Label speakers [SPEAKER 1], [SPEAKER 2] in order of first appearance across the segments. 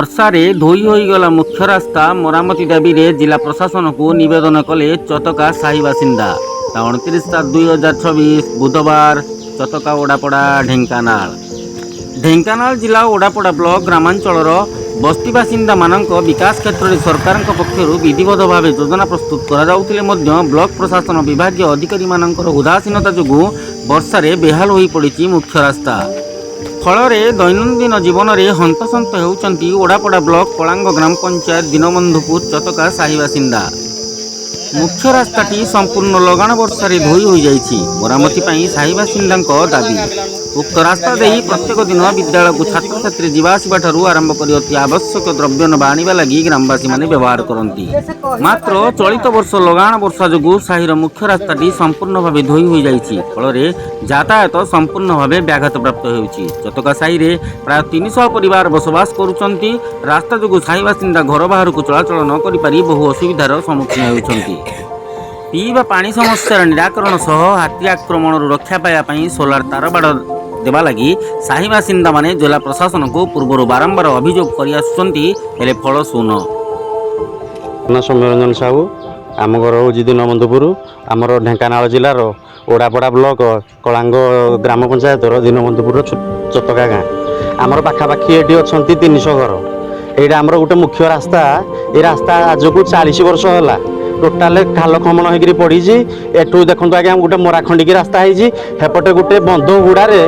[SPEAKER 1] ବର୍ଷାରେ ଧୋଇ ହୋଇଗଲା ମୁଖ୍ୟ ରାସ୍ତା ମରାମତି ଦାବିରେ ଜିଲ୍ଲା ପ୍ରଶାସନକୁ ନିବେଦନ କଲେ ଚତକା ସାହି ବାସିନ୍ଦା। 29/7/2024 ବୁଧବାର ଚତକା ଓଡ଼ାପଡ଼ା ଢେଙ୍କାନାଳ। ଢେଙ୍କାନାଳ ଜିଲ୍ଲା ଓଡ଼ାପଡ଼ା ବ୍ଲକ ଗ୍ରାମାଞ୍ଚଳର ବସ୍ତି ବାସିନ୍ଦାମାନଙ୍କ ବିକାଶ କ୍ଷେତ୍ରରେ ସରକାରଙ୍କ ପକ୍ଷରୁ ବିଧିବଦ୍ଧ ଭାବେ ଯୋଜନା ପ୍ରସ୍ତୁତ କରାଯାଉଥିଲେ ମଧ୍ୟ ବ୍ଲକ ପ୍ରଶାସନ ବିଭାଗୀୟ ଅଧିକାରୀମାନଙ୍କର ଉଦାସୀନତା ଯୋଗୁଁ ବର୍ଷାରେ ବେହାଲ ହୋଇପଡ଼ିଛି ମୁଖ୍ୟ ରାସ୍ତା। ଫଳରେ ଦୈନନ୍ଦିନ ଜୀବନରେ ହନ୍ତସନ୍ତ ହେଉଛନ୍ତି ଓଡ଼ାପଡ଼ା ବ୍ଲକ କଳାଙ୍ଗ ଗ୍ରାମ ପଞ୍ଚାୟତ ଦୀନବନ୍ଧୁପୁର ଚତକା ସାହି ବାସିନ୍ଦା। ମୁଖ୍ୟ ରାସ୍ତାଟି ସମ୍ପୂର୍ଣ୍ଣ ଲଗାଣ ବର୍ଷାରେ ଧୋଇ ହୋଇଯାଇଛି। ମରାମତି ପାଇଁ ସାହି ବାସିନ୍ଦାଙ୍କ ଦାବି। ଉକ୍ତ ରାସ୍ତା ଦେଇ ପ୍ରତ୍ୟେକ ଦିନ ବିଦ୍ୟାଳୟକୁ ଛାତ୍ରଛାତ୍ରୀ ଯିବା ଆସିବା ଠାରୁ ଆରମ୍ଭ କରି ଅତି ଆବଶ୍ୟକ ଦ୍ରବ୍ୟ ନେବା ଆଣିବା ଲାଗି ଗ୍ରାମବାସୀମାନେ ବ୍ୟବହାର କରନ୍ତି। ମାତ୍ର ଚଳିତ ବର୍ଷ ଲଗାଣ ବର୍ଷା ଯୋଗୁଁ ସାହିର ମୁଖ୍ୟ ରାସ୍ତାଟି ସମ୍ପୂର୍ଣ୍ଣ ଭାବେ ଧୋଇ ହୋଇଯାଇଛି। ଫଳରେ ଯାତାୟାତ ସମ୍ପୂର୍ଣ୍ଣ ଭାବେ ବ୍ୟାଘାତପ୍ରାପ୍ତ ହେଉଛି। ଚତକା ସାହିରେ ପ୍ରାୟ 300 ପରିବାର ବସବାସ କରୁଛନ୍ତି। ରାସ୍ତା ଯୋଗୁଁ ସାହି ବାସିନ୍ଦା ଘର ବାହାରକୁ ଚଳାଚଳ ନ କରିପାରି ବହୁ ଅସୁବିଧାର ସମ୍ମୁଖୀନ ହେଉଛନ୍ତି। ପିଇବା ପାଣି ସମସ୍ୟାର ନିରାକରଣ ସହ ହାତୀ ଆକ୍ରମଣରୁ ରକ୍ଷା ପାଇବା ପାଇଁ ସୋଲାର ତାରବାଡ଼ ଦେବା ଲାଗି ସାହି ବାସିନ୍ଦାମାନେ ଜିଲ୍ଲା ପ୍ରଶାସନକୁ ପୂର୍ବରୁ ବାରମ୍ବାର ଅଭିଯୋଗ କରିଆସୁଛନ୍ତି, ହେଲେ ଫଳ ଶୂନ।
[SPEAKER 2] ସୌମ୍ୟରଞ୍ଜନ ସାହୁ, ଆମ ଘର ହେଉଛି ଦୀନବନ୍ଧୁପୁର। ଆମର ଢେଙ୍କାନାଳ ଜିଲ୍ଲାର ଓଡ଼ାପଡ଼ା ବ୍ଲକ କଳାଙ୍ଗ ଗ୍ରାମ ପଞ୍ଚାୟତର ଦୀନବନ୍ଧୁପୁରର ଚତକା ଗାଁ। ଆମର ପାଖାପାଖି ଏଠି ଅଛନ୍ତି 300 ଘର। ଏଇଟା ଆମର ଗୋଟେ ମୁଖ୍ୟ ରାସ୍ତା। ଏ ରାସ୍ତା ଆଜକୁ 40 ବର୍ଷ ହେଲା ଟୋଟାଲ ଖାଲ ଖମଣ ହେଇକି ପଡ଼ିଛି। ଏଠୁ ଦେଖନ୍ତୁ ଆଜ୍ଞା ଗୋଟେ ମରାଖଣ୍ଡିକି ରାସ୍ତା ହେଇଛି। ସେପଟେ ଗୋଟେ ବନ୍ଧ ହୁଡ଼ାରେ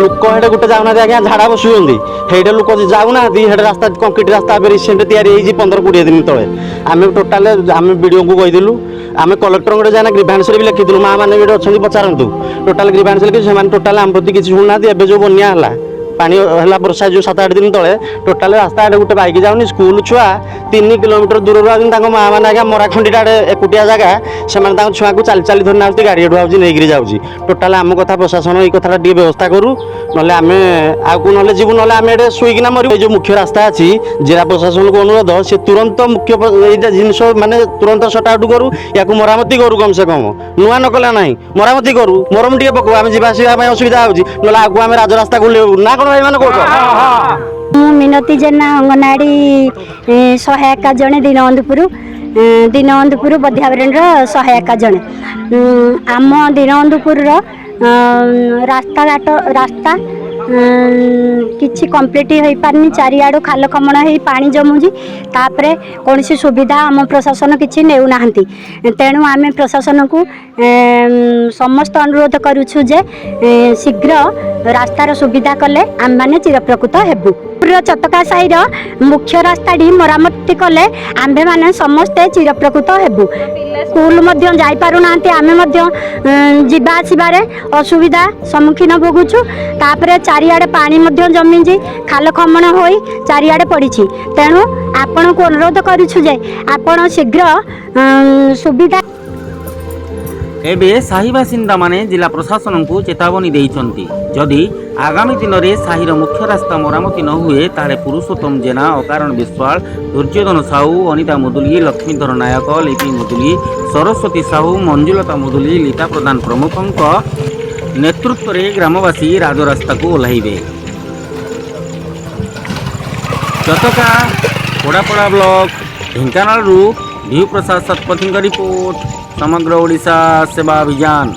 [SPEAKER 2] ଲୋକ ହେଟେ ଗୋଟେ ଯାଉନାହାନ୍ତି ଆଜ୍ଞା, ଝାଡ଼ା ବସୁଛନ୍ତି। ସେଇଟା ଲୋକ ଯାଉନାହାନ୍ତି। ସେଟା ରାସ୍ତା କଂକ୍ରିଟ ରାସ୍ତା ଏବେ ରିସେଣ୍ଟ ତିଆରି ହେଇଛି 15-20 ଦିନ ତଳେ। ଆମେ ଟୋଟାଲ ଆମେ ବିଡ଼ିଓଙ୍କୁ କହିଥିଲୁ, ଆମେ କଲେକ୍ଟରଙ୍କ ଯାଇନା ଗ୍ରିଭାନ୍ସରେ ବି ଲେଖିଥିଲୁ। ମାଆ ମାନେ ବି ଅଛନ୍ତି, ପଚାରନ୍ତୁ। ଟୋଟାଲ ଗ୍ରିଭାନ୍ସ ଲେଖିଛୁ, ସେମାନେ ଟୋଟାଲ ଆମ ପ୍ରତି କିଛି ଶୁଣୁନାହାନ୍ତି। ଏବେ ଯେଉଁ ବନ୍ୟା ହେଲା, ପାଣି ହେଲା ବର୍ଷା ଯେଉଁ 7-8 ଦିନ ତଳେ, ଟୋଟାଲ ରାସ୍ତା ଆଡ଼େ ଗୋଟେ ବାଇକ୍ ଯାଉନି। ସ୍କୁଲ ଛୁଆ 3 କିଲୋମିଟର ଦୂରରୁ ଆସୁଛନ୍ତି। ତାଙ୍କ ମାଆ ମାନେ ଆଜ୍ଞା ମରାଖଣ୍ଡିଟା ଆଡ଼େ ଏକୁଟିଆ ଜାଗା, ସେମାନେ ତାଙ୍କ ଛୁଆଙ୍କୁ ଚାଲି ଚାଲି ଧରି ଆସୁଛନ୍ତି। ଗାଡ଼ି ଏଠୁ ଆସୁଛି ନେଇକିରି ଯାଉଛି। ଟୋଟାଲ ଆମ କଥା ପ୍ରଶାସନ ଏଇ କଥାଟା ଟିକେ ବ୍ୟବସ୍ଥା କରୁ, ନହେଲେ ଆମେ ଆଗକୁ ନହେଲେ ଯିବୁ, ନହେଲେ ଆମେ ଏଠି ଶୋଇକିନା ମରିବୁ। ଏଇ ଯେଉଁ ମୁଖ୍ୟ ରାସ୍ତା ଅଛି, ଜିଲ୍ଲା ପ୍ରଶାସନକୁ ଅନୁରୋଧ, ସେ ତୁରନ୍ତ ମୁଖ୍ୟ ଏଇଟା ଜିନିଷ ମାନେ ତୁରନ୍ତ ସର୍ଟ ଆଉଟ୍ କରୁ, ୟାକୁ ମରାମତି କରୁ। କମ୍ ସେ କମ୍ ନୂଆ ନ କଲେ ନାହିଁ, ମରାମତି କରୁ, ମରମ ଟିକେ ପକାଉ। ଆମେ ଯିବା ଆସିବା ପାଇଁ ଅସୁବିଧା ହେଉଛି, ନହେଲେ ଆଗକୁ ଆମେ ରାଜରାସ୍ତା ବୁଲେଇବୁ ନା କ'ଣ ଭାଇମାନେ କହୁଛ?
[SPEAKER 3] ମୁଁ ମିନତି ଜେନା, ଅଙ୍ଗନବାଡ଼ି ସହାୟିକା ଜଣେ ଦୀନବନ୍ଧୁପୁର ବଧ୍ୟାବରଣର ସହାୟିକା ଜଣେ। ଆମ ଦୀନବନ୍ଧୁପୁରର ରାସ୍ତା କିଛି କମ୍ପ୍ଲିଟ୍ ହୋଇପାରିନି। ଚାରିଆଡ଼ୁ ଖାଲ ଖମଣ ହେଇ ପାଣି ଜମୁଛି। ତାପରେ କୌଣସି ସୁବିଧା ଆମ ପ୍ରଶାସନ କିଛି ନେଉନାହାନ୍ତି। ତେଣୁ ଆମେ ପ୍ରଶାସନକୁ ସମସ୍ତ ଅନୁରୋଧ କରୁଛୁ ଯେ ଶୀଘ୍ର ରାସ୍ତାର ସୁବିଧା କଲେ ଆମେମାନେ ଚିରପ୍ରକୃତ ହେବୁ। ଚତକା ସାହିର ମୁଖ୍ୟ ରାସ୍ତାଟି ମରାମତି କଲେ ଆମ୍ଭେମାନେ ସମସ୍ତେ ଚିରପ୍ରକୃତ ହେବୁ। ସ୍କୁଲ ମଧ୍ୟ ଯାଇପାରୁନାହାନ୍ତି। ଆମେ ମଧ୍ୟ ଯିବା ଆସିବାରେ ଅସୁବିଧା ସମ୍ମୁଖୀନ ଭୋଗୁଛୁ। ତାପରେ ଚାରିଆଡ଼େ ପାଣି ମଧ୍ୟ ଜମିଛି, ଖାଲ ଖମଣ ହୋଇ ଚାରିଆଡ଼େ ପଡ଼ିଛି। ତେଣୁ ଆପଣଙ୍କୁ ଅନୁରୋଧ କରୁଛୁ ଯେ ଆପଣ ଶୀଘ୍ର ସୁବିଧା।
[SPEAKER 1] ଏବେ ସାହି ବାସିନ୍ଦାମାନେ ଜିଲ୍ଲା ପ୍ରଶାସନକୁ ଚେତାବନୀ ଦେଇଛନ୍ତି, ଯଦି ଆଗାମୀ ଦିନରେ ସାହିର ମୁଖ୍ୟ ରାସ୍ତା ମରାମତି ନ ହୁଏ ତାହେଲେ ପୁରୁଷୋତ୍ତମ ଜେନା, ଅକାରଣ ବିଶ୍ୱାଳ, ଦୁର୍ଯ୍ୟୋଧନ ସାହୁ, ଅନିତା ମୁଦୁଲି, ଲକ୍ଷ୍ମୀଧର ନାୟକ, ଲିପି ମୁଦୁଲି, ସରସ୍ୱତୀ ସାହୁ, ମଞ୍ଜୁଲତା ମୁଦୁଲି, ଲୀତା ପ୍ରଧାନ ପ୍ରମୁଖଙ୍କ ନେତୃତ୍ୱରେ ଗ୍ରାମବାସୀ ରାଜରାସ୍ତାକୁ ଓହ୍ଲାଇବେ। ଚତକା ଓଡ଼ାପଡ଼ା ବ୍ଲକ ଢେଙ୍କାନାଳରୁ ଭିଉ ପ୍ରସାଦ ଶତପଥୀଙ୍କ ରିପୋର୍ଟ, ସମଗ୍ର ଓଡ଼ିଶା ସେବା ଅଭିଯାନ।